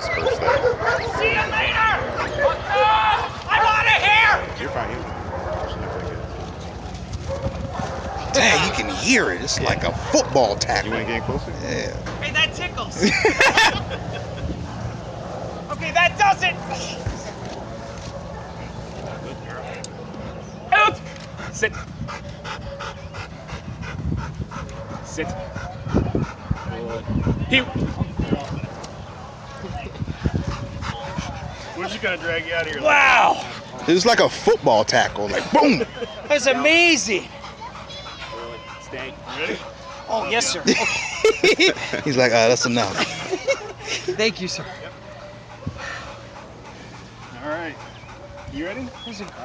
disperse that. See you later! I'm out of here! You're fine. You're fine. She's not gonna get it. Dang, you can hear it. It's like a football You tackle. want to get closer? Yeah. Hey, that tickles. Okay, that does it. Out. Sit. Sit. Good. Heel. We're just gonna drag you out of here. Wow, It was like a football tackle. Like, boom. that was amazing. Stay. You ready? Oh, yes, sir. Okay. He's like, that's enough. Thank you, sir. All right. You ready?